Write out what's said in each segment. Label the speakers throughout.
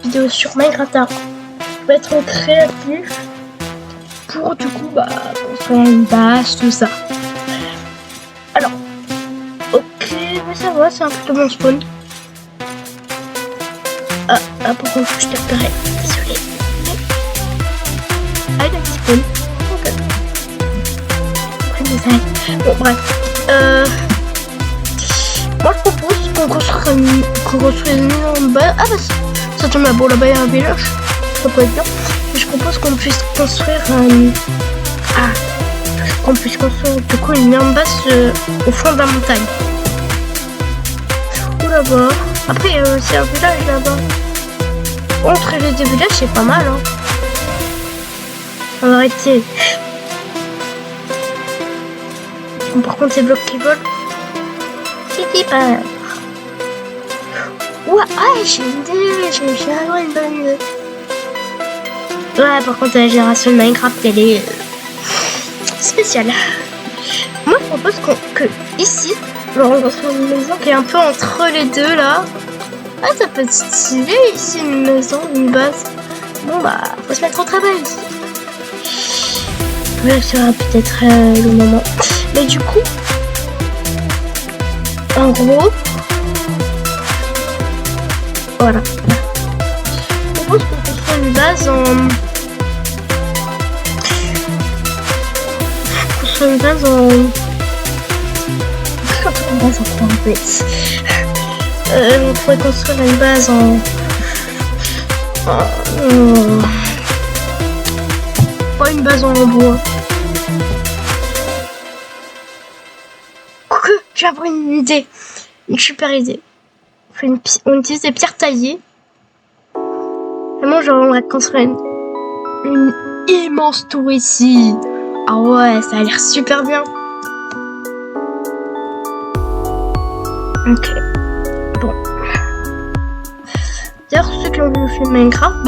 Speaker 1: vidéo sur Minecraft. Je vais être créatif pour du coup construire une base, tout ça. Alors, ok, mais ça va, c'est un peu mon spawn. Pourquoi je t'ai repéré? Désolé. Ah, il a dit spawn. Ok. Bon, bref. Moi, je propose qu'on construise une maison. Ah, bah, ça tombe là-bas, là-bas, il y a un village. Ça peut être bien. Mais je propose qu'on puisse construire qu'on puisse construire du coup une énorme base au fond de la montagne. Ou là-bas. Après, il y a aussi un village là-bas. Entre les deux villages, c'est pas mal, hein. On va arrêter. Bon, par contre, ces blocs qui volent. C'est pas. Ouais, j'ai une idée. J'ai vraiment une bonne idée. Ouais, par contre, la génération de Minecraft, elle est spéciale. Moi, je propose que ici, on construise une maison qui est un peu entre les deux là. Ah, ça peut être stylé ici, une maison, une base. Bon, faut se mettre au travail ici. Ouais, ça sera peut-être le moment. Mais du coup, en gros, voilà. Je propose qu'on construise une base en. Une base en quoi en fait. On pourrait construire une base pas une base en bois. Quoique, je vais avoir une idée. Une super idée. On utilise des pierres taillées. Vraiment, genre, on va construire une immense tour ici. Ah ouais, ça a l'air super bien. Ok. Bon. D'ailleurs, ceux qui ont vu le film Minecraft,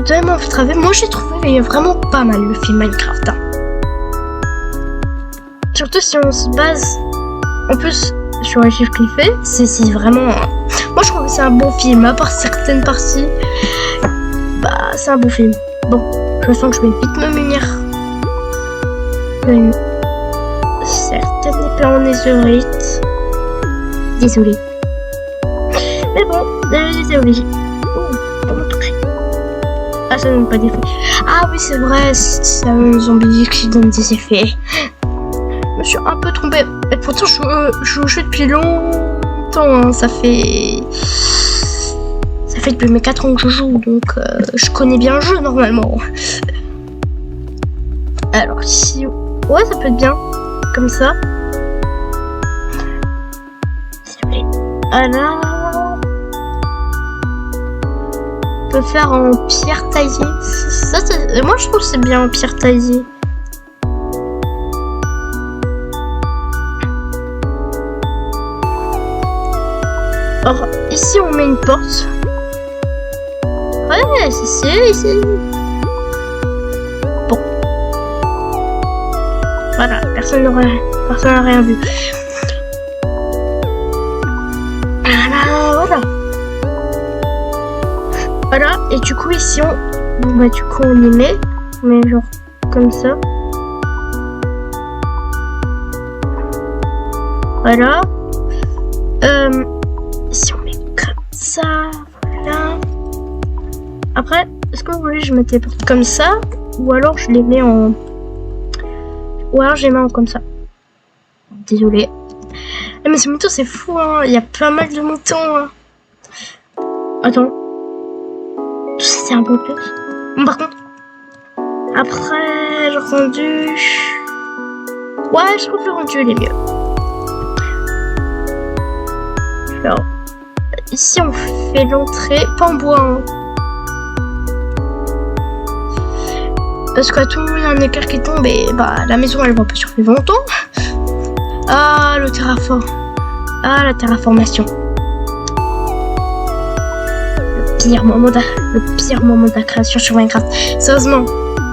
Speaker 1: donnez-moi votre avis. Moi, j'ai trouvé vraiment pas mal le film Minecraft. Hein. Surtout si on se base en plus sur les chiffres qu'il fait, c'est vraiment. Moi, je trouve que c'est un bon film. À part certaines parties, c'est un bon film. Bon. Je sens que je vais vite me munir d'une certaine épée en netherite. Désolé. Mais bon, désolé. Pas mon toucher. Ah, ça donne pas d'effet. Ah oui, c'est vrai, c'est un zombie qui donne des effets. Je me suis un peu trompée. Et pourtant, je joue au jeu depuis longtemps. Hein. Ça fait depuis mes 4 ans que je joue, donc je connais bien le jeu normalement. Alors si... Ouais, ça peut être bien, comme ça. Alors... On peut faire en pierre taillée. Ça, moi je trouve que c'est bien en pierre taillée. Alors, ici on met une porte. Ouais, c'est ici. Bon. Voilà, personne n'a rien vu. Voilà. Voilà, et du coup ici on... du coup on y met. Mais genre comme ça. Voilà. Si on met comme ça, voilà. Après, est-ce que vous voulez que je mette les portes comme ça, ou alors je les mets en... comme ça. Désolé. Mais ce mouton c'est fou, hein. Il y a pas mal de moutons. Hein. Attends. Tout ça c'est un peu plus. Bon, par contre. Après, le rendu... Ouais, je trouve que le rendu il est mieux. Alors, ici on fait l'entrée, pas en bois. Hein. Parce qu'à tout moment il y a un éclair qui tombe et la maison elle va pas survivre longtemps. Ah, le terraform. Ah, la terraformation. Le pire moment de la création sur Minecraft. Sérieusement,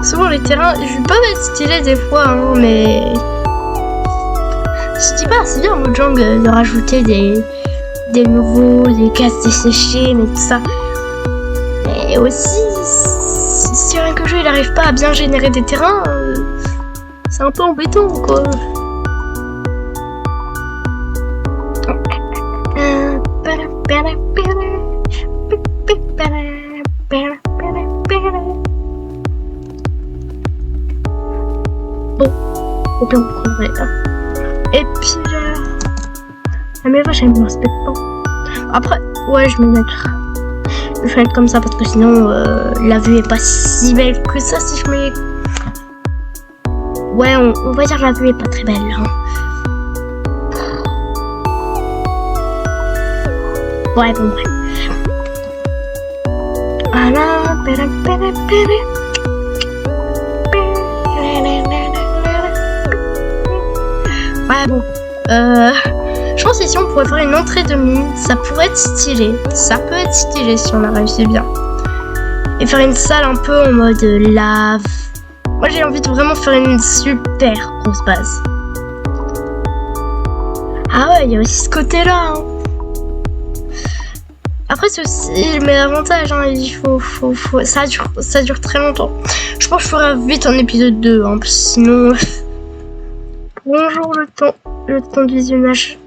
Speaker 1: souvent les terrains, je vais pas être stylé des fois, hein, mais... Je dis pas, c'est bien Mojang de rajouter des nouveaux, des cases desséchées, mais tout ça. Mais aussi, si rien que le jeu il arrive pas à bien générer des terrains, c'est un peu embêtant quoi. Bon, au pire on prendrait là. Et puis mais vache, elle me respecte pas. Après, ouais, je vais mettre comme ça parce que sinon la vue est pas si belle que ça si je mets. Ouais, on va dire la vue est pas très belle. Hein. Ouais, bon, bref. Voilà. Ouais, bon. Je pense ici on pourrait faire une entrée de mine, ça pourrait être stylé. Ça peut être stylé si on a réussi bien. Et faire une salle un peu en mode lave. Moi j'ai envie de vraiment faire une super grosse base. Ah ouais, il y a aussi ce côté-là. Hein. Après c'est aussi le meilleur avantage, hein. Il faut ça dure très longtemps. Je pense que je ferai vite un épisode 2, hein, sinon... Bonjour le temps de visionnage.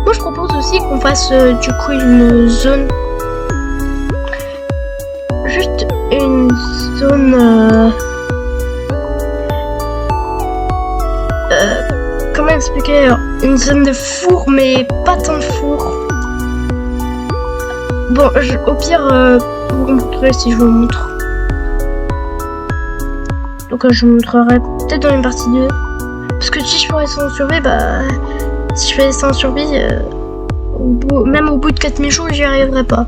Speaker 1: Moi je propose aussi qu'on fasse du coup une zone, juste une zone comment expliquer, une zone de four mais pas tant de four. Bon, au pire vous comprendrez si je vous montre. Donc je vous montrerai peut-être dans une partie 2. Parce que si je ferais ça en survie, si je fais ça en survie, même au bout de 4000 jours, j'y arriverai pas.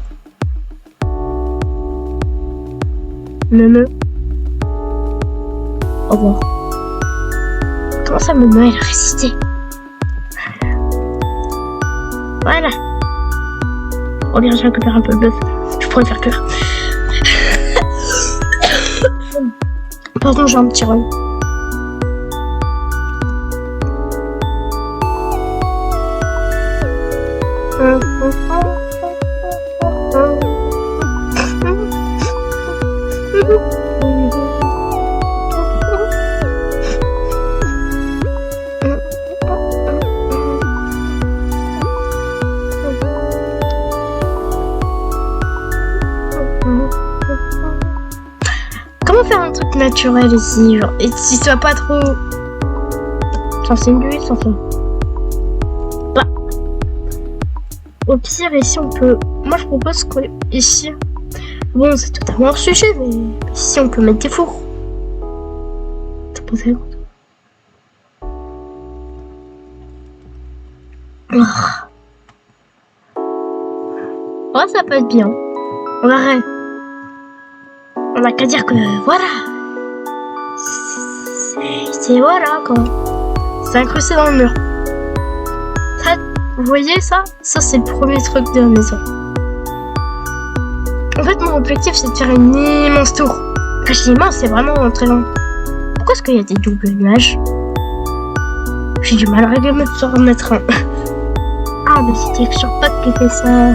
Speaker 1: Au revoir. Comment ça, Momo, elle a résisté? Voilà. Oh bien, je récupère un peu le bœuf. Je pourrais faire cuire. Pardon, j'ai un petit rôle. Comment faire un truc naturel ici, genre, et si ça va pas trop... C'est une bulle, sans fond. Bah. Au pire, ici on peut... Moi je propose que ici... Bon, c'est totalement hors sujet, mais ici on peut mettre des fours. T'as pensé à quoi? Oh, ça peut être bien. On arrête. On n'a qu'à dire que voilà. C'est voilà quoi. C'est incrusté dans le mur. Ça, vous voyez ça? Ça c'est le premier truc de la maison. En fait mon objectif c'est de faire une immense tour. Quand je dis immense c'est vraiment très long. Pourquoi est-ce qu'il y a des doubles nuages? J'ai du mal à régler sur remettre un. Ah mais c'est Texture Pack qui fait ça.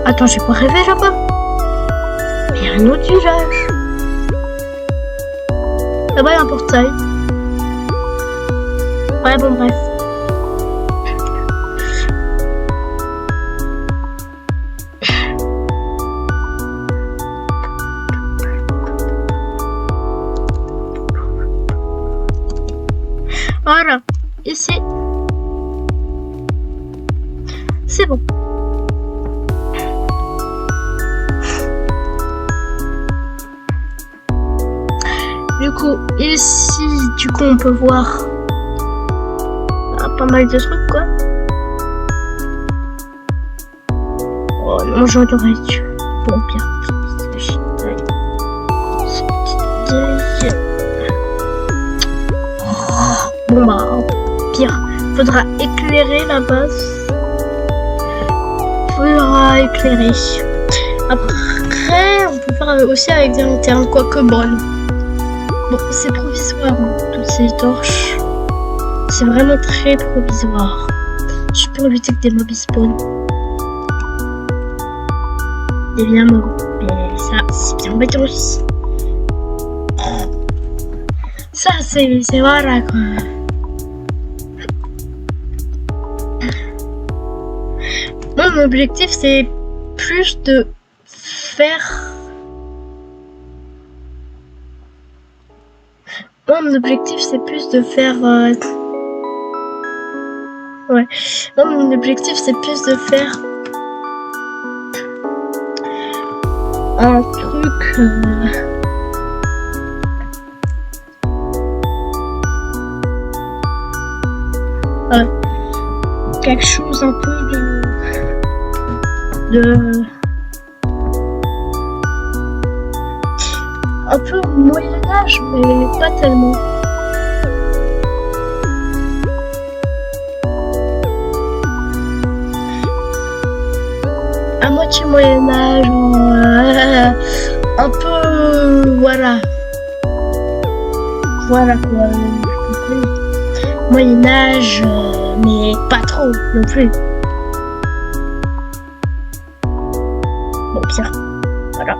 Speaker 1: Attends, j'ai pas rêvé là-bas. Mais il y a un autre village. Là-bas, il y a un portail. Ouais, bon, bref. Voilà. Ici. C'est bon. Du du coup, ici, on peut voir pas mal de trucs, quoi. Oh non, j'adorais tuer. Bon, bien. Bon, bah, pire. Faudra éclairer la base. Faudra éclairer. Après, on peut faire aussi avec des lanternes, quoique bonnes. Bon, c'est provisoire, hein, toutes ces torches. C'est vraiment très provisoire. Je peux éviter que des mobs spawn. Évidemment. Mais ça, c'est bien embêtant aussi. Ça, c'est voilà, quoi. Mon objectif, c'est plus de faire... Mon objectif, c'est plus de faire... Ouais. Mon objectif, c'est plus de faire... un truc... quelque chose un peu un peu Moyen-Âge, mais pas tellement. À moitié Moyen-Âge, un peu... Voilà. Voilà quoi, Moyen-Âge, mais pas trop non plus. Bon, pire. Voilà.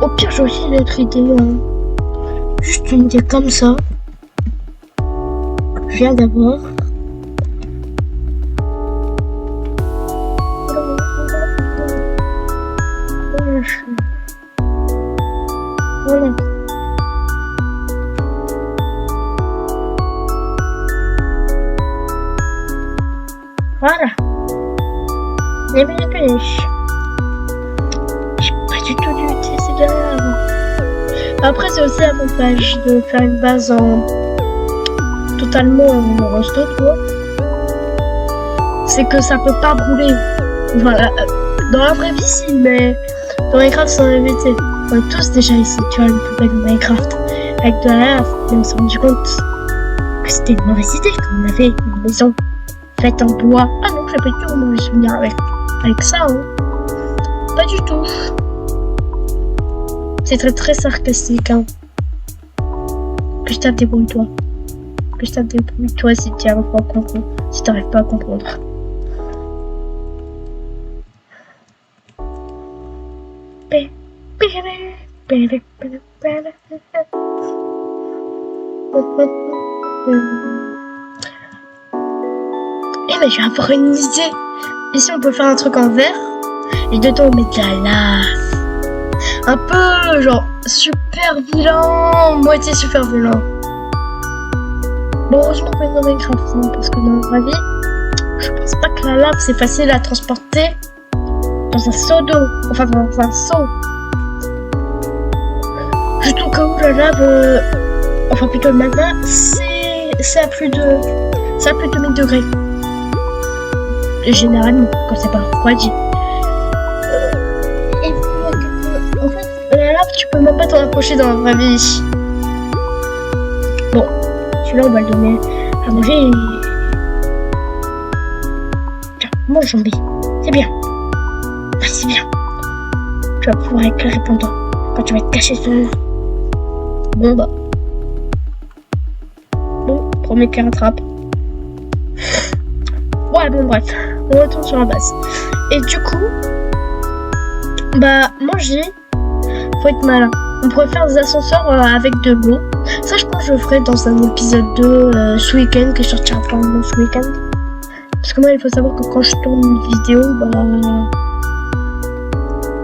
Speaker 1: Au pire, j'ai aussi une autre idée. Hein. Juste une idée comme ça. Je viens d'avoir. Voilà. Voilà. Les minutes. J'ai pas du tout dû utiliser de la lave. Après, c'est aussi l'avantage de faire une base en totalement en redstone, quoi. C'est que ça peut pas brûler. Voilà. Dans la vraie vie, si, mais dans Minecraft, c'est en réalité. On est tous déjà ici, tu vois, une poubelle de Minecraft avec de la lave. Et on s'est rendu compte que c'était une mauvaise idée, qu'on avait une maison faite en bois. Ah non, j'ai pas du tout mauvais souvenir avec ça, hein. Pas du tout. C'est très très sarcastique, hein. Que je tape débrouille-toi. Que je tape débrouille-toi si tu arrives pas à comprendre. Si t'arrives pas à comprendre. Eh ben, je vais avoir une idée. Ici, on peut faire un truc en verre. Et dedans, on met de la lave. Un peu, genre, super vilain. Moitié super vilain. Bon, heureusement qu'on est dans Minecraft, hein, parce que dans la vraie vie, je pense pas que la lave, c'est facile à transporter dans un seau d'eau. Enfin, dans un seau. Juste au cas où la lave, enfin plutôt le magma, c'est à plus de 1000 degrés. Généralement, quand c'est pas refroidi. Et puis, en fait, la lave, tu peux même pas t'en approcher dans la vraie vie. Bon, celui-là, on va le donner à manger. Tiens, mange zombie. C'est bien. Ah, c'est bien. Tu vas pouvoir éclairer pendant quand tu vas être caché sur le... Bon bah. Bon, premier qui rattrape. Ouais, bon bref. On retourne sur la base. Et du coup, bah, manger, faut être malin. On pourrait faire des ascenseurs avec de l'eau. Ça, je pense que je le ferai dans un épisode 2 ce week-end, que je sortira probablement ce week-end. Parce que moi, il faut savoir que quand je tourne une vidéo, bah,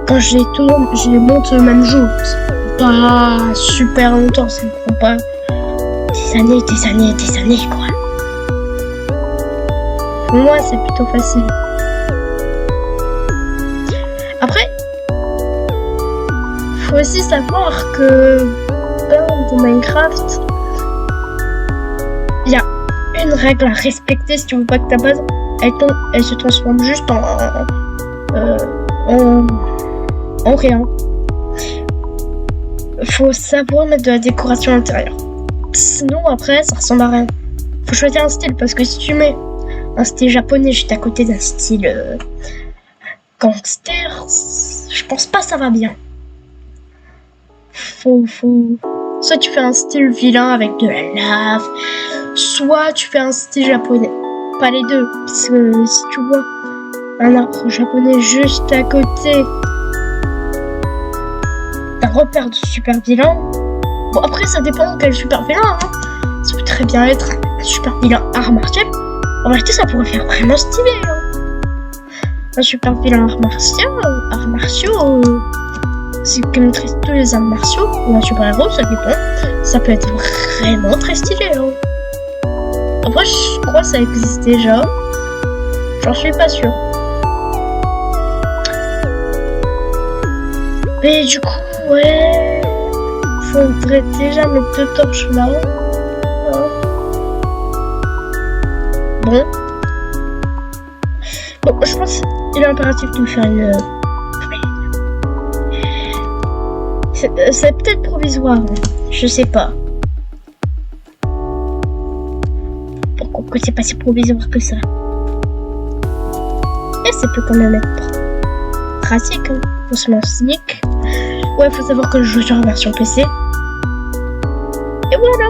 Speaker 1: quand je les tourne, je les monte le même jour. Pas super longtemps, ça ne prend pas des années, quoi. Pour moi, c'est plutôt facile. faut aussi savoir que dans Minecraft, il y a une règle à respecter si tu veux pas que ta base elle se transforme juste en rien. Faut savoir mettre de la décoration à l'intérieur. Sinon après ça ressemble à rien. Faut choisir un style parce que si tu mets un style japonais juste à côté d'un style gangster, je pense pas ça va bien. Soit tu fais un style vilain avec de la lave, soit tu fais un style japonais. Pas les deux, parce que si tu vois un arbre japonais juste à côté d'un repère de super vilain, bon après ça dépend de quel super vilain, hein. Ça peut très bien être un super vilain art martial. En vérité ça pourrait faire vraiment stylé, hein. Un super vilain art martiaux, c'est qui maîtrise tous les arts martiaux, ou un super héros, ça dépend. Ça peut être vraiment très stylé, hein. Après, je crois que ça existe déjà. J'en suis pas sûre. Mais du coup, ouais. Faudrait déjà mettre 2 torches là. Bon. Bon, je pense qu'il est impératif de faire une. C'est peut-être provisoire, hein. Je sais pas. Pourquoi que c'est pas si provisoire que ça? Et ça peut quand même être pratique, hein. Faut se lancer sneak. Ouais, faut savoir que je joue sur la version PC. Et voilà.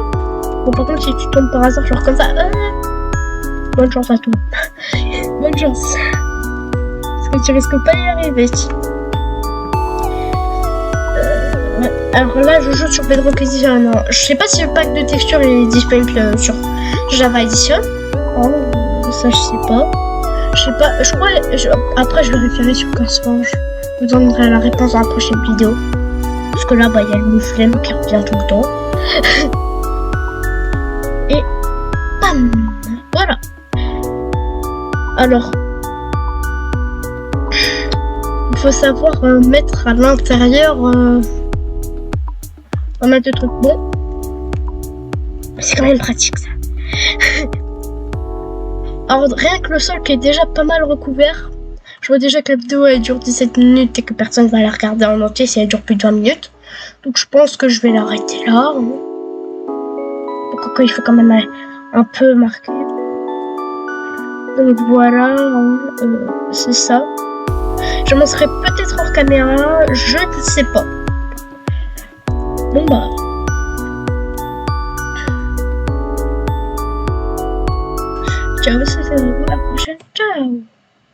Speaker 1: Bon, par contre, si tu tombes par hasard, genre comme ça, bonne chance à toi. Bonne chance. Parce que tu risques pas d'y arriver. Alors là, je joue sur Bedrock Edition. Je sais pas si le pack de texture est disponible sur Java Edition. Oh, ça je sais pas. Je crois. Après, je vais référer sur CurseForge. Je vous donnerai la réponse dans la prochaine vidéo. Parce que là, bah, il y a le mouflemme qui revient tout le temps. Et bam, voilà. Alors, il faut savoir mettre à l'intérieur. On va mettre des trucs bons. C'est quand même pratique ça. Alors rien que le sol qui est déjà pas mal recouvert. Je vois déjà que la vidéo elle dure 17 minutes et que personne va la regarder en entier si elle dure plus de 20 minutes. Donc je pense que je vais l'arrêter là. Pourquoi il faut quand même un peu marquer. Donc voilà, c'est ça. Je m'en serai peut-être hors caméra, je ne sais pas. Bon bah. Ciao, c'est à la prochaine. Ciao.